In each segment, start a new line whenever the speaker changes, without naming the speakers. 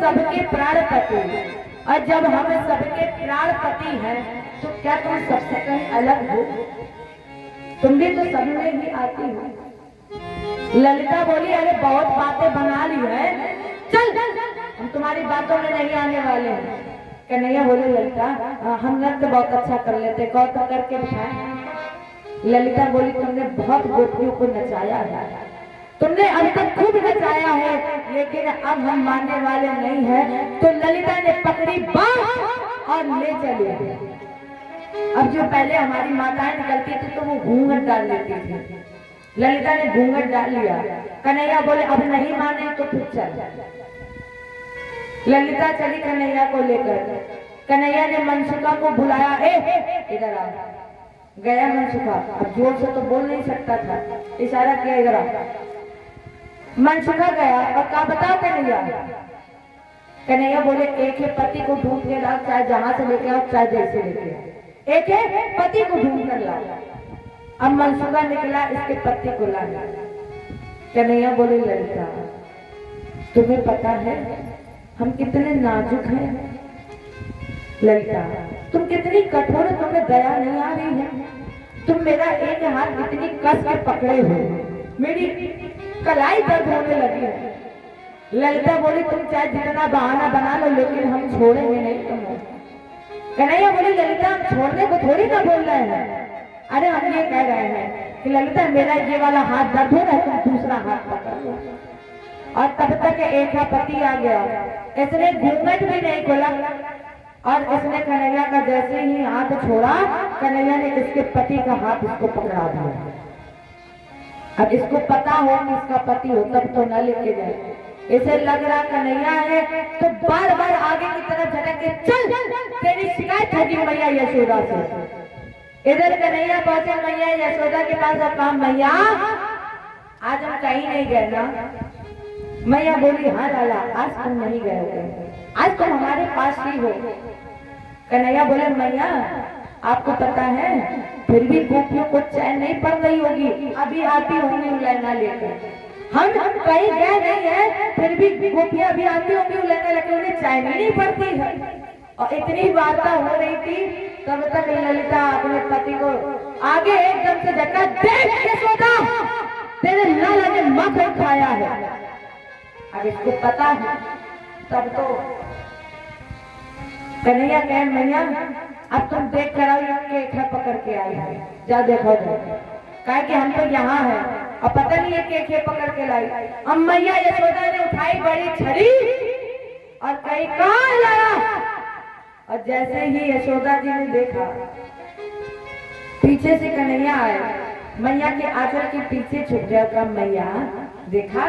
सबके प्राणपति, और जब हम सबके प्राणपति हैं तो क्या तुम सबसे कहीं अलग हो? तुम भी तो सब में ही आती हो। ललिता बोली अरे बहुत बातें बना ली है, चल हम तुम्हारी बातों में नहीं आने वाले हैं। कन्हैया बोले ललिता हम नृत्य बहुत अच्छा कर लेते, कौन करके दिखाए। ललिता बोली तुमने बहुत गोपियों को नचाया है, तुमने अभी तक खूब नचाया है, लेकिन अब हम मानने वाले नहीं हैं। तो ललिता ने पकड़ी बांह और ले चली। अब जो पहले हमारी माताएं निकलती थी तो वो घूंघट डाल लेती थी, ललिता ने घूंघट डाल लिया। कन्हैया बोले अब नहीं माने तो फिर चल। ललिता चली कन्हैया को लेकर। कन्हैया ने मनसुखा को बुलाया, ए इधर आ। गया मनसुखा, अब जोर से तो बोल नहीं सकता था, इशारा किया इधर आ। मनसुखा गया और कहा बताओ कन्हैया। कन्हैया बोले एक है पति को ढूंढ के लाओ, चाहे जहां से लेके आओ चाहे जैसे लेके आओ, एक है पति को ढूंढ कर लाओ। अब मनसुखा निकला इसके पति को लाया। कन्हैया बोले ललिता तुम्हें पता है हम कितने नाजुक हैं? ललिता तुम कितनी कठोर हो, तुम्हें दया नहीं आ रही है? तुम मेरा एक हाथ कितनी कस के पकड़े हो, मेरी कलाई दर्द होने लगी है। ललिता बोली तुम चाहे जितना बहाना बना लो लेकिन हम छोड़ेंगे नहीं तुम्हें। कन्हैया बोली ललिता हम छोड़ने को थोड़ी ना बोल रहे हैं, अरे हम ये कह रहे हैं कि ललिता मेरा ये वाला हाथ दर्द हो रहा है, तुम दूसरा हाथ पकड़ लो। और तब तक एक पति आ गया, इसने घूंघट भी नहीं खोला और इसने कन्हैया का जैसे ही हाथ छोड़ा, कन्हैया ने इसके पति का हाथ इसको पकड़ा दिया। अब इसको पता हो कि इसका पति हो तब तो न लेके जाए, इसे लग रहा कन्हैया है तो बार बार आगे की तरफ झटक के चल तेरी शिकायत होगी मैया यशोदा से। इधर कन्हैया पहुंचे मैया यशोदा के पास और कहा मैया आज हम कहीं नहीं गए ना? मैया बोली हाँ लाला आज तुम नहीं गए हो, आज तुम हमारे पास ही हो। कन्हैया बोले मैया आपको पता है फिर भी गोपियों को चैन नहीं पड़ रही होगी, अभी आती होंगी उलैना लेकर। हम कहीं गए नहीं है फिर भी गोपियां अभी आती होंगी उलैना लेकर, उन्हें चैन ही नहीं पड़ती है। और इतनी वार्ता हो रही थी तब तक ललिता अपने पति को आगे एकदम से झटका, देख यशोदा तेरे लाला ने मक्खन खाया है। अब इसको पता है तब तो कन्हैया कहे मैया अब तुम देख कर आओ, ये केक पकड़ के आई है, जा देखो कहे कि हम तो यहाँ है और पता नहीं ये केक पकड़ के लाई। अब मैया यशोदा ने उठाई बड़ी छड़ी और कही कहाँ लाया। और जैसे ही यशोदा जी ने देखा पीछे से कन्हैया आए, मैया के आंचल के पीछे छुप गया। कहा मैया देखा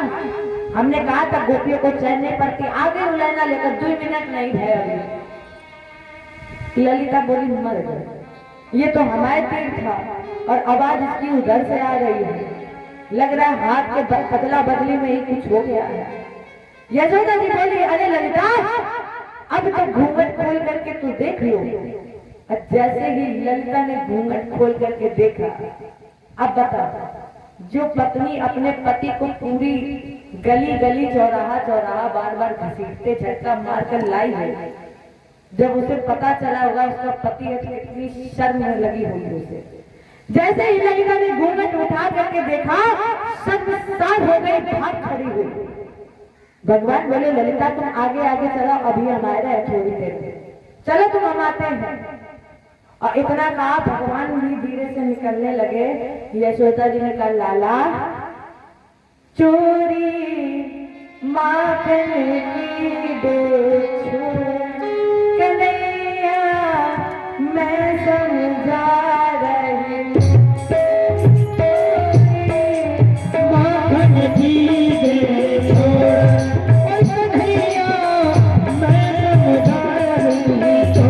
हमने कहा था गोपियों को चैन नहीं पड़ती, आगे उलैना लेकर 2 मिनट नहीं है अभी। ललिता बोली मर गए, ये तो हमारे तीर था और आवाज इसकी उधर से आ रही है, लग रहा है हाथ के बदला बदली में ही कुछ हो गया है। यशोदा जी बोली अरे ललिता अब तो घूंघट खोल करके तू देख लो। और जैसे ही ललिता ने घूंघट खोल करके देखा, अब बता जो पत्नी अपने पति को पूरी गली गली चौराहा चौराहा बार बार घसीटते झटका मारकर लाई है, जब उसे पता चला होगा उसका पति है तो कितनी शर्म लगी होगी उसे। जैसे ही ललिता ने घूंघट उठा करके देखा शर्मसार हो गई, भाग खड़ी हुई। भगवान बोले ललिता तुम आगे आगे चलो, अभी हमारे है थोड़ी देर में, चलो तुम हम आते हैं। और इतना कहा भगवान भी धीरे से निकलने लगे। यशोदा जी ने कहा लाला चोरी माखन की बेचो कन्हैया मैं समझा रही माखन की बेचो कन्हैया मैं समझा रही तो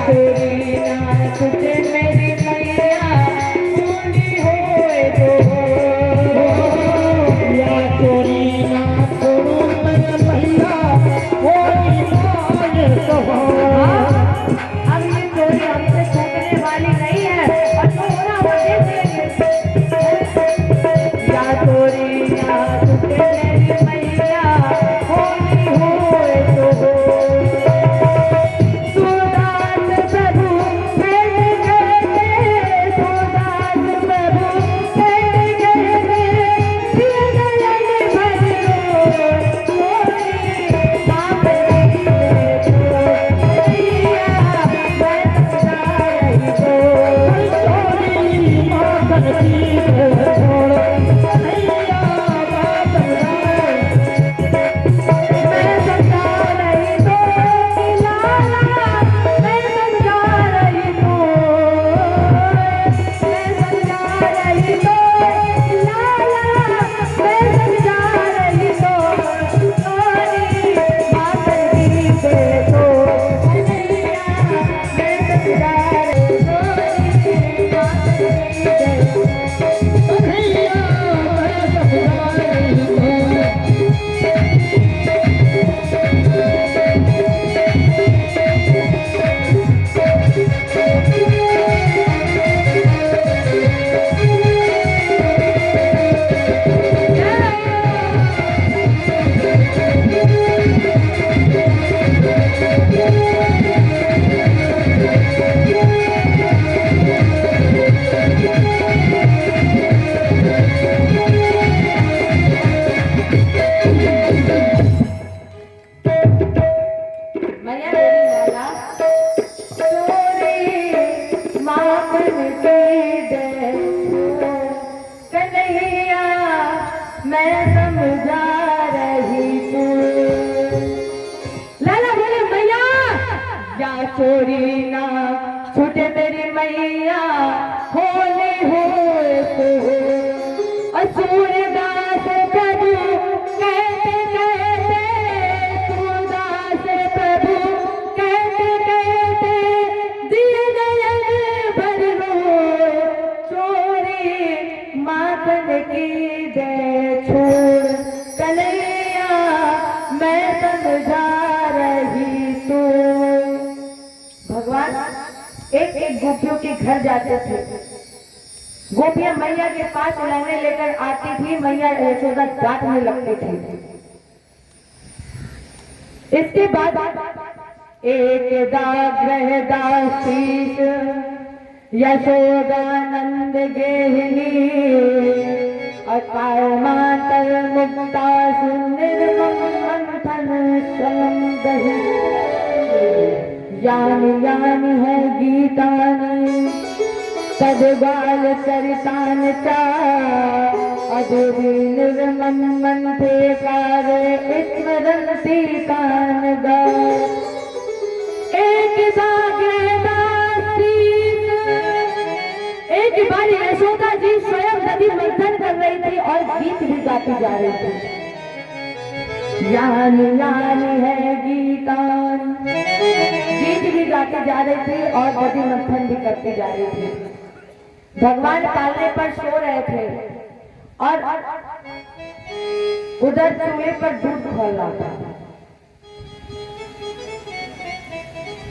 चोरी ना तुझे मेरी मैया पूरी होए तो
या चोरी ना छोड़ू मेरे भैया होई ना ये तो हो।
अब ये चोरी हमसे छूटने वाली नहीं है और तो होना वो देख लेंगे। या चोरी ना तुझे मेरी मैया पूरी होए तो सुदास प्रभु भेंट गए सुदास प्रभु भेंट गए दिए नयन भर चोरी बाप रे मैया मैं सदा रही तो
चोरी मातन की छोड़ भैया बात जाए।
मैं समझा रही तो लाला मैं समझा रही तो मैं समझा रही तो लाला मैं समझा रही तो सोनी मातन की तो मैया मैं समझा रही तो
भैया मैं समझा रही हूँ।
मैया मेरी लाला चोरी माखन की दे कन्हैया मैं समझा रही तू लाला बोले मैया या चोरी ना छूटे मेरी मैया होली होए तो सूरदास प्रभु कहते कहते सूरदास प्रभु कहते कहते दिए नयन भर रोए चोरी माखन की दे छोड़ कन्हैया मैं समझा रही तू भगवान एक एक गोपियों के घर जाते थे। गोपियां मैया के पास उलाने लेकर आती थी, मैया यशोदा डांटने लगती थी। इसके बाद एक दाग्रह दासीस यशोदानंद गेहिनी अकाल मातर मुक्ता निर्मम मंथन स्वयं दही यानी यानी है गीतानी तदबाल चरितान चा अधुरी निर्मम मंथे कार स्मरन्ति तान गा एक बार यशोदा जी स्वयं नदी मंथन कर रही थी और गीत भी गाती जा रही थी। यानी यानी है गीतान गीत भी गाते जा रही थी और नदी मंथन भी करती जा रही थी। भगवान पालने पर सो रहे थे और उधर चूल्हे पर दूध खोल रहा था।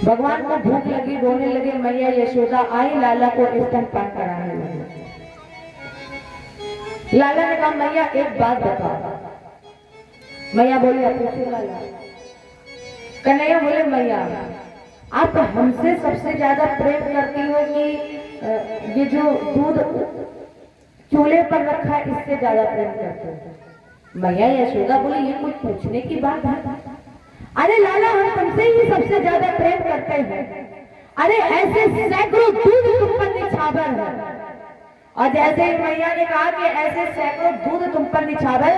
भगवान को भूख लगी, रोने लगे। मैया यशोदा आई, लाला को स्तनपान कराने लगी। लाला ने कहा मैया एक बात बताओ। मैया बोली आप पूछो लाला। कन्हैया बोले मैया आप हमसे सबसे ज्यादा प्रेम करती हो कि ये जो दूध चूल्हे पर रखा है इससे ज्यादा प्रेम करते हो? मैया यशोदा बोली ये कुछ पूछने की बात है? अरे लाला हम तुमसे ही सबसे ज्यादा प्रेम करते हैं। अरे ऐसे सैकड़ों दूध तुम पर निछावर है। और जैसे ही मैया ने कहा कि ऐसे सैकड़ों दूध तुम पर निछावर,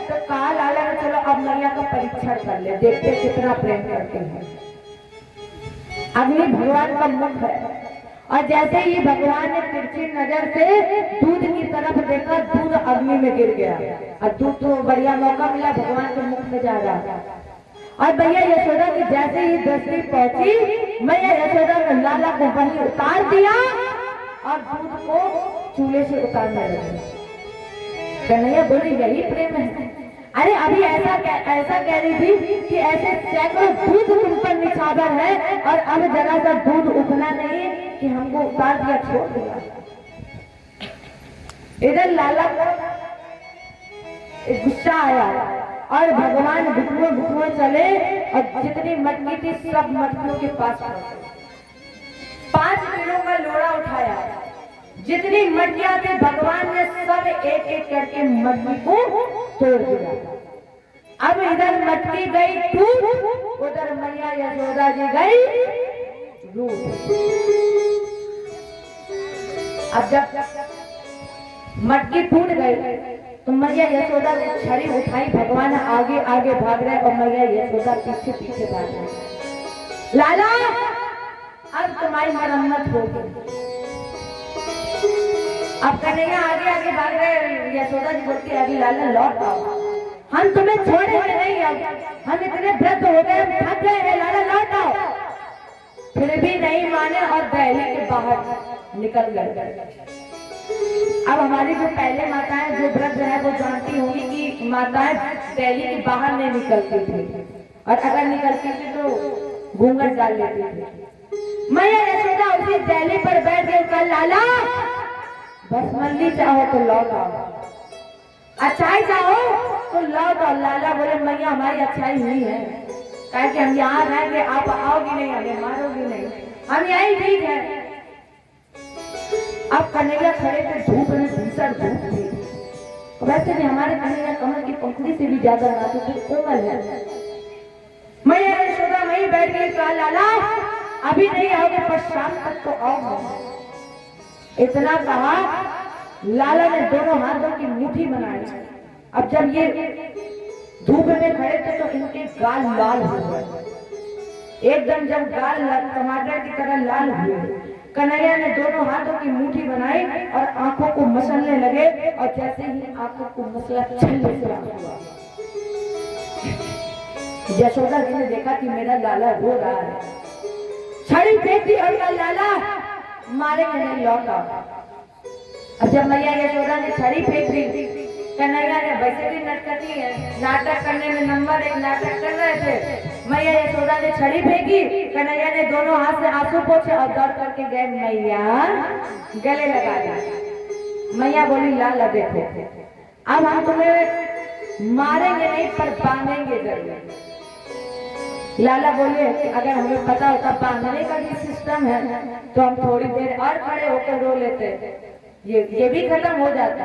तो कहा लाला ने चलो अब मैया का परीक्षण कर ले, देखते कितना प्रेम करते हैं। अग्नि भगवान का मुख है और जैसे ही भगवान ने तिरछी नजर से दूध की तरफ देखा, दूध अग्नि में गिर गया और दूध तो बढ़िया मौका मिला, भगवान के मुख में जा रहा। और भैया यशोदा की जैसे ही दृष्टि पहुंची मैया यशोदा ने लाला को वहीं उतार दिया और दूध को चूल्हे से उतारने लगी। कन्हैया बोली यही प्रेम है। अरे अभी ऐसा कह रही थी कि ऐसे सैकड़ों दूध तुम पर निछावर है और अब जरा सा दूध उठना नहीं कि हमको उतार दिया, छोड़ दिया। इधर लाला को गुस्सा आया और भगवान घुटुए चले और जितनी मटकी थी सब मटकियों के पास पहुंचे। 5 किलो का लोड़ा उठाया, जितनी मटकियां थी भगवान ने सब एक एक करके मटकी को तोड़ दिया। अब इधर मटकी गई टूट, उधर मैया यशोदा जी गई रूठ। अब जब मटकी टूट गई तो मैया यशोदा ने छड़ी उठाई, भगवान आगे आगे भाग रहे और मैया यशोदा पीछे पीछे भाग रहे। लाला अब तुम्हारी मरम्मत होगी। अब कन्हैया आगे आगे भाग रहे, यशोदा जी बोलती है अभी लाला लौट आओ, हम तुम्हें छोड़ेंगे नहीं, अब हम इतने वृद्ध हो गए, हम थक गए हैं, लाला लौट आओ। फिर भी नहीं माने और दहली के बाहर निकल गए। अब हमारी जो पहले माताएं जो वृद्ध है वो जानती होंगी कि माताएं दहली के बाहर नहीं निकलती थी और अगर निकलती थी तो घूंघट डाल लेती थी। मैया यशोदा उसी दहली पर बैठ गई, कल लाला बस मंदी चाहो तो लौट आओ, अच्छाई चाहो तो लौट आओ। लाला बोले मैया हमारी अच्छाई हुई है, कहे कि हम यहाँ रहेंगे, आप आओगी नहीं, हमें मारोगी नहीं, हम यही ठीक है। अब कन्हैया खड़े थे, धूप में भीषण धूप थी। वैसे भी हमारे कन्हैया कमल की पंखुड़ी से भी ज्यादा नाते थे, कोमल है। मैया यशोदा वहीं बैठ गई, कहा लाला अभी नहीं आओगे पर शाम तक तो आओ। इतना कहा, लाला ने दोनों हाथों की मुट्ठी बनाई। अब जब ये धूप में खड़े थे तो इनके गाल लाल हो गए, एकदम जब गाल टमाटर की तरह लाल हुए। कन्हैया ने दोनों हाथों की मुट्ठी बनाई और आंखों को मसलने लगे और जैसे ही आंखों को मसला छलने से हुआ। यशोदा जी ने देखा कि मेरा लाला रो रहा है, छड़ी फेंक दी और कहा लाला मारेंगे नहीं, लौट आओ। अब जब मैया यशोदा ने छड़ी फेंक दी, कन्हैया ने वैसे भी नटखटी है, नाटक करने में नंबर 1 नाटक कर रहे थे। मैया यशोदा ने छड़ी फेंकी, कन्हैया ने दोनों हाथ से आंसू पोंछे और दौड़ करके गए मैया गले लगा दिया। मैया बोली लाला देखो अब हम तुम्हें मारेंगे नहीं पर बांधेंगे जरूर। लाला बोले कि अगर हमें पता होता बांधने का भी सिस्टम है तो हम थोड़ी देर और खड़े होकर रो लेते, ये भी खत्म हो जाता।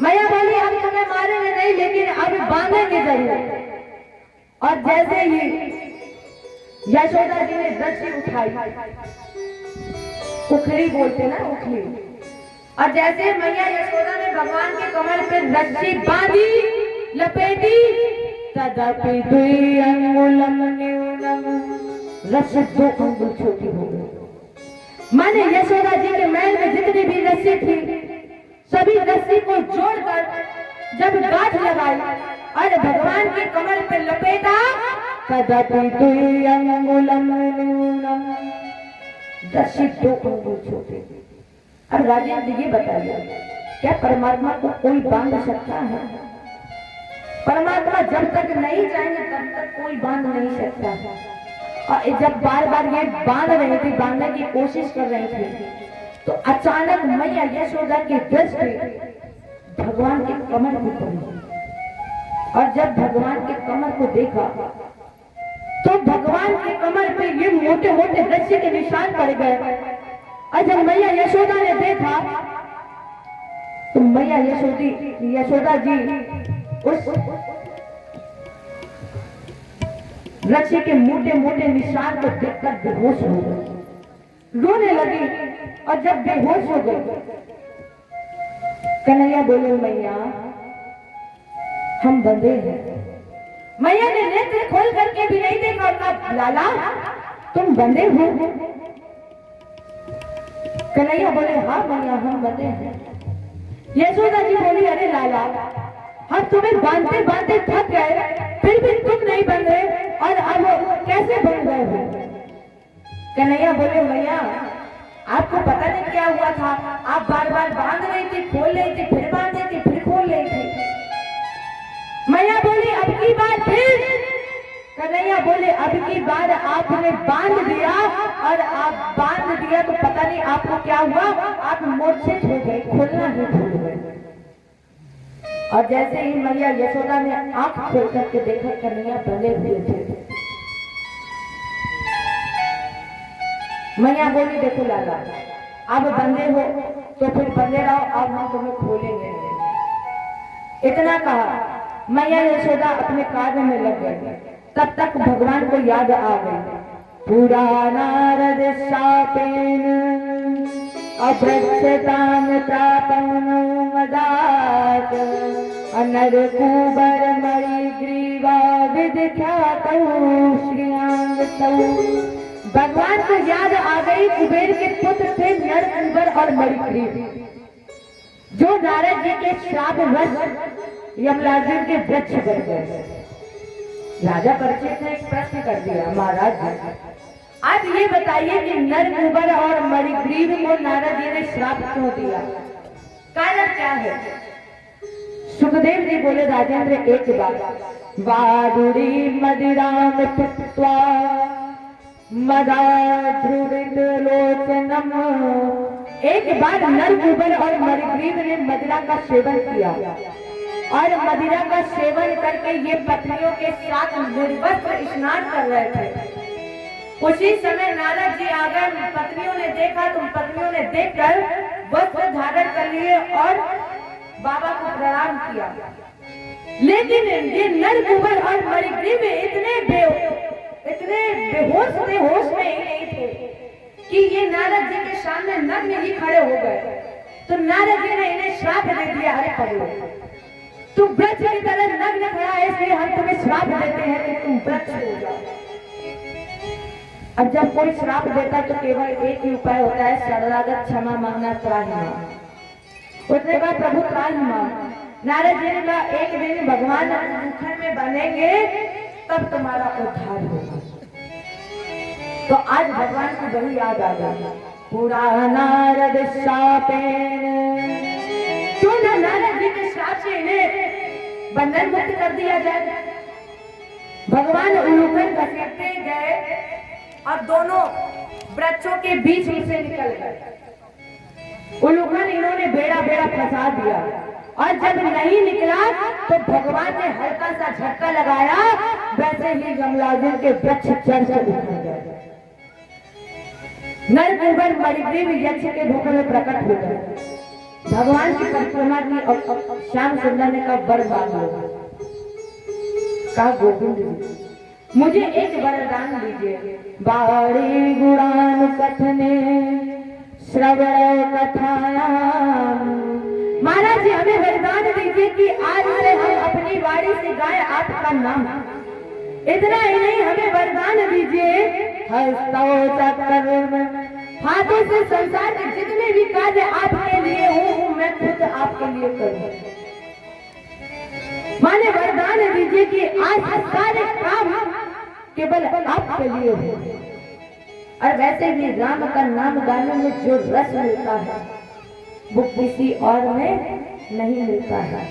मैया बोली हम तुम्हें मारेंगे नहीं लेकिन अब बांधेंगे जरूर। और जैसे ही यशोदा जी ने रस्सी उठाई, उखली बोलते ना उखली, और जैसे मैया यशोदा ने भगवान के कमर पे रस्सी बांधी लपेटी, तदपि द्वि अंगुलम न्यूनम, रस्सी 2 अंगुल छोटी हो गई। माने यशोदा जी के महल में जितनी भी रस्सी थी सभी रस्सी को जोड़कर जब गांठ लगाई और भगवान के कमर पे लपेटा, तदपि द्वि अंगुलम न्यूनम, रस्सी 2 अंगुल छोटी। अब राजेंद्र ये बताइए क्या परमात्मा को कोई बांध सकता है? परमात्मा जब तक नहीं चाहेंगे तब तक कोई बांध नहीं सकता। और जब बार बार ये बांध रही थी, बांधने की कोशिश कर रही थी, तो अचानक मैया यशोदा की दृष्टि भगवान के कमर पर पड़ी। और जब भगवान के कमर को देखा तो भगवान के कमर पे ये मोटे मोटे रस्सी के निशान पड़ गए। और जब मैया यशोदा ने देखा तो मैया यशोदा जी उस रस्सी के मोटे मोटे निशान को देखकर बेहोश हो गई, रोने लगी। और जब बेहोश हो गई, कन्हैया बोले मैया हम बंधे हैं। मैया ने नेत्र खोल करके भी नहीं देखा और कहा लाला तुम बंधे हो? कन्हैया बोले हाँ मैया हम बंधे हैं। यशोदा जी बोली अरे लाला हम तुम्हें बांधते बांधते थक गए, फिर भी तुम नहीं बंधे और अब कैसे बंध गए हो? कन्हैया बोले मैया आपको पता नहीं क्या हुआ था, आप बार बार बांध रही थी, खोल रही थी, फिर बांध रही थी, फिर खोल रही थी। मैया बोली अब की बार फिर। कन्हैया बोले अब की बार आपने बांध दिया, और आप बांध दिया तो पता नहीं आपको क्या हुआ, आप मूर्छित हो गए, खोलना ही भूल गए। और जैसे ही मैया यशोदा ने आंख खोल करके देखा कन्हैया बंधे हुए थे। मैया बोली देखो लाला अब बंधे हो तो फिर बंधे रहो, अब हम तुम्हें खोलेंगे नहीं। इतना कहा मैया यशोदा अपने कार्य में लग गई। तब तक भगवान को याद आ गई पूरा नारद शापेन अभ्रक्षताम प्रापन मदात अनर कुबर मणि ग्रीवा विख्यातौ श्रीयांगतौ। भगवान को याद आ गई कुबेर के पुत्र थे नर कुबर और मणिग्रीव, जो नारद जी के श्राप वश यमराज के वृक्ष बन गए। राजा परीक्षित ने एक प्रश्न कर दिया महाराज आज ये बताइए कि नर कुबर और मणिग्रीव को नारद जी ने श्राप क्यों दिया, कारण क्या है। सुखदेव जी बोले राजेंद्र एक बात वारुणी मदिराम पित्वा मदाध्रुवित लोचनम। एक बार नर कुबर और मणिग्रीव ने मदिरा का सेवन किया और मदिरा का सेवन करके ये पत्नियों के साथ निर्वस्त्र स्नान कर रहे थे। उसी समय नारद जी आ गए, पत्नियों ने देखा तो पत्नियों ने देखकर वस्त्र धारण कर लिए और बाबा को प्रणाम किया। लेकिन ये नर कुबर और मणिग्रीव इतने बेहोश थे, होश में ही नहीं थे कि ये नारद जी के सामने नग्न ही खड़े हो गए। तो नारद जी ने इन्हें श्राप दे दिया, अरे पगलो तुम वृक्ष की तरह नग्न खड़ा है इसलिए हम तुम्हें श्राप देते हैं कि तुम वृक्ष हो जाओ। अब जब कोई श्राप देता है तो केवल एक ही उपाय होता है शरणागत क्षमा मांगना, त्राहि मांगना। उसने कहा प्रभु त्राहि मांग। नारद जी ने कहा एक दिन भगवान मुखर में बनेंगे तब तुम्हारा उद्धार होगा। तो आज भगवान को वही याद आ गया पूरा नारद शापेन। क्यों ना नारद जी के श्राप से इन्हें बंधन मुक्त कर दिया जाए। भगवान उल्लूखन घसीटते गए और दोनों वृक्षों के बीच से निकल गए। उल्लूखन इन्होंने बेड़ा बेड़ा फंसा दिया और जब नहीं निकला तो भगवान ने हल्का सा झटका लगाया, वैसे ही यमराज के वृक्ष चढ़ से उतर गए। नर कुबर मणिग्रीव यक्ष के रूप में प्रकट हो गए। भगवान की परिक्रमा की और श्याम सुंदर ने कहा वर मांग लो। कहा गोविंद जी मुझे एक वरदान दीजिए। बाड़ी गुणान कथने श्रवण कथायाम। महाराज जी हमें वरदान दीजिए कि आज से हम अपनी वाणी से गाए आपका नाम। इतना ही नहीं हमें वरदान दीजिए हस्तौ चक्र हाथों से संसार के जितने भी कार्य आपके लिए हूँ मैं खुद आपके लिए करूँ। माने वरदान दीजिए कि आज सारे काम केवल आपके लिए हो। और वैसे भी राम का नाम गाने में जो रस मिलता है वो किसी और में नहीं मिलता है।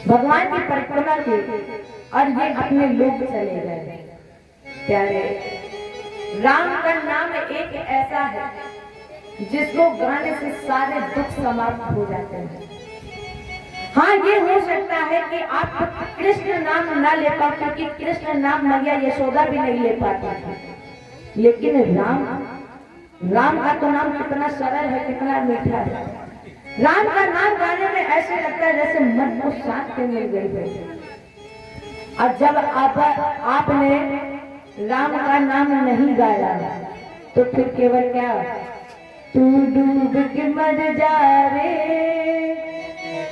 भगवान की परिक्रमा की और ये अपने लोग चले गए। प्यारे राम का नाम एक ऐसा है जिसको गाने से सारे दुख समाप्त हो जाते हैं। हाँ ये हो सकता है कि आप कृष्ण नाम ना ले पाओ क्योंकि कृष्ण नाम मैया यशोदा भी नहीं ले पाती थी, लेकिन राम का तो नाम कितना सरल है, कितना मीठा है। राम का नाम गाने में ऐसे लगता है जैसे मन को शांति मिल गई है। और जब आपने राम का नाम नहीं गाया तो फिर केवल क्या तू डूब के मर जा रे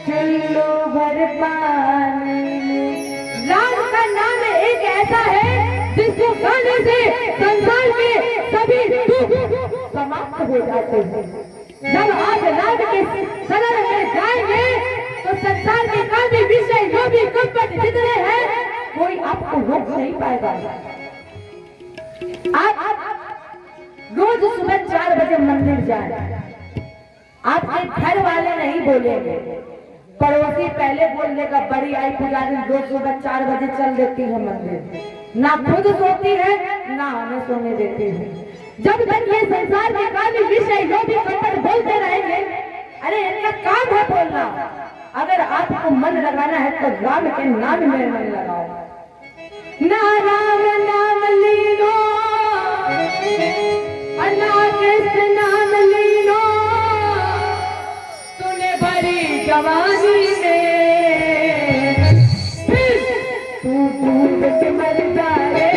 चुल्लू भर पानी में। राम का नाम एक ऐसा है जिसको गाने से संसार के सभी दुख समाप्त हो जाते हैं। जब आप राम के शरण में जाएंगे तो संसार के काफी विषय जो भी कपट जितने हैं कोई आपको रोक नहीं पाएगा। आप रोज सुबह 4 बजे मंदिर जाए, आपके घर वाले नहीं बोलेंगे, पड़ोसी पहले बोल देगा बड़ी आई पुजारी रोज सुबह 4 बजे चल देती है मंदिर, ना खुद सोती है ना हमें सोने देती है। जब तक ये संसार के काली विषय जो भी कपट बोलते रहेंगे, अरे इनका काम है बोलना। अगर आपको मन लगाना है तो राम के नाम में मन लगाओ। ना राम नाम लीनो, अल्लाह कृष्ण नाम लीनो, तूने भरी जवानी में फिर तू डूब के मर जाए।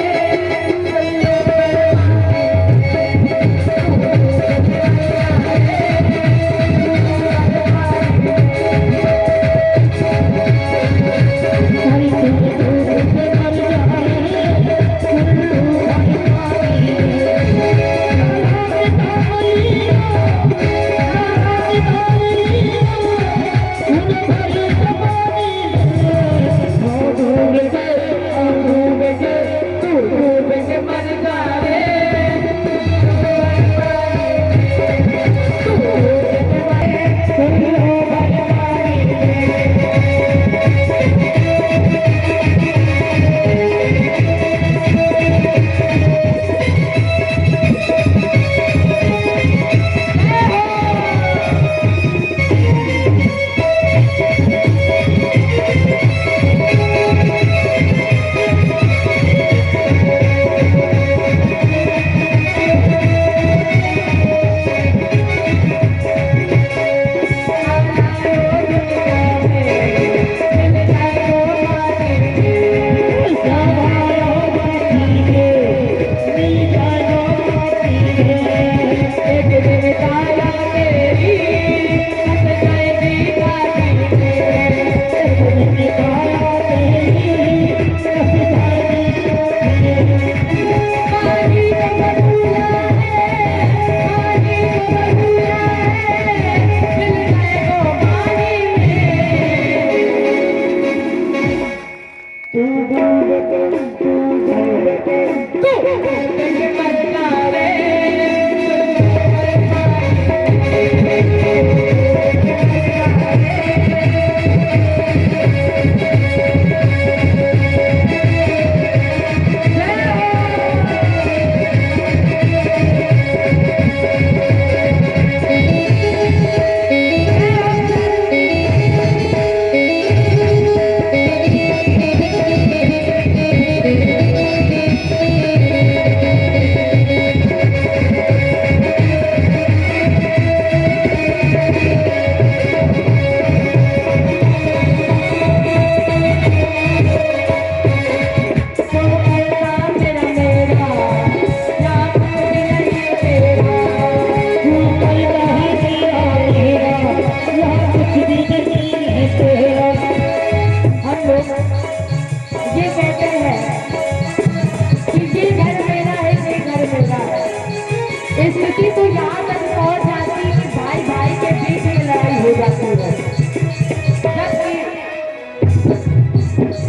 स्थिति तो यहाँ तक पहुँच जाती है कि भाई भाई के बीच में लड़ाई हो जाती है।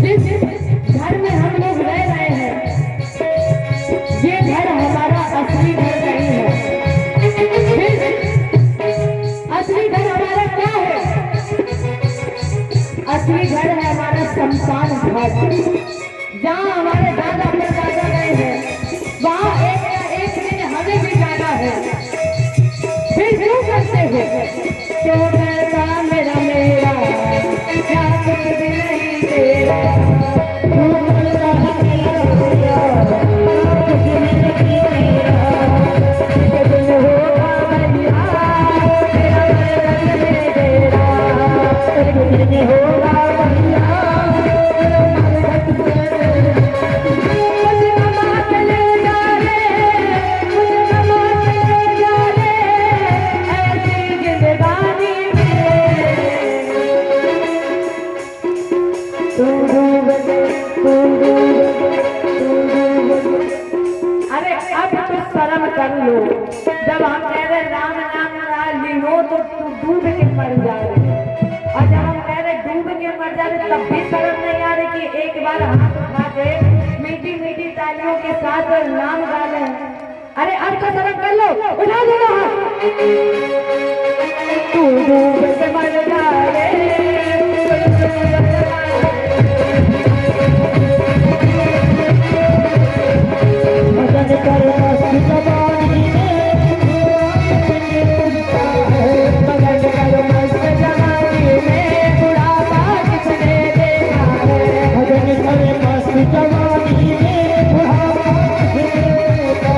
जिस घर में हम लोग रह रहे हैं, ये घर हमारा असली घर नहीं है। असली घर हमारा क्या है? असली घर है हमारा शमशान घाट, जहाँ हमारे दादा परदादा गए हैं, वहाँ एक या एक दिन हमें भी जाना है। फिर क्यों करते हो? क्यों करता मेरा मेरा क्या कुछ भी नहीं तेरा, क्यों करता मेरा मेरा कुछ भी नहीं तेरा। एक दिन होगा भैया तेरा मेरा तेरा, एक दिन होगा भैया कर लो। जब हम कह रहे राम नाम लीनो तो तू डूब के मर जा रहे, और जब हम कह रहे डूब के मर जा रहे तब भी शर्म नहीं आ रही कि एक बार हाथ उठा के मीठी मीठी तालियां साथियों के साथ नाम गा लें। अरे अर्थ का शर्म कर लो, उठा दो ना हाथ। तू डूब के मर जा रे,
मदन कर मस्त जवानी में
मगन कर मस्त जवानी में बुढ़ापा किसने देखा है।
मदन कर मस्त जवानी में बुढ़ापा किसने देखा।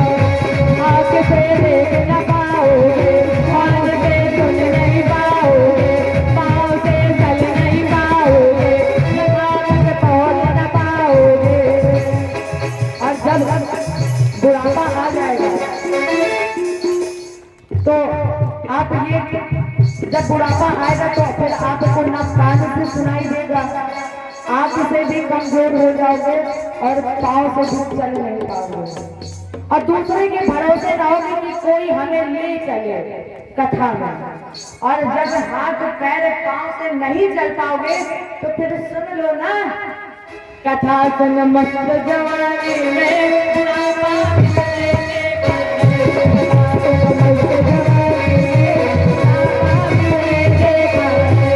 आँख से देख न पाओगे, कान से सुन नहीं पाओगे, पाँव से चल नहीं पाओगे, जबान से पहुँच न पाओगे। और जब बुढ़ापा आ जाएगा तो आप ये, जब बुढ़ापा आएगा तो फिर आपको ना कान से सुनाई देगा, आँख से भी कमजोर हो जाओगे और पाँव से भी चल नहीं पाओगे। और दूसरे के भरोसे रहोगे कि कोई हमें ले चले कथा में। और जब हाथ पैर पांव से नहीं चल पाओगे तो फिर सुन लो ना, कथा सुन मस्त जवानी में बुढ़ापा किसने देखा है। कथा सुन मस्त जवानी में बुढ़ापा किसने देखा है।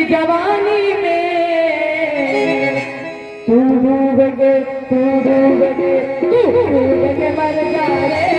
जवानी में तू डूब के मर जा रे।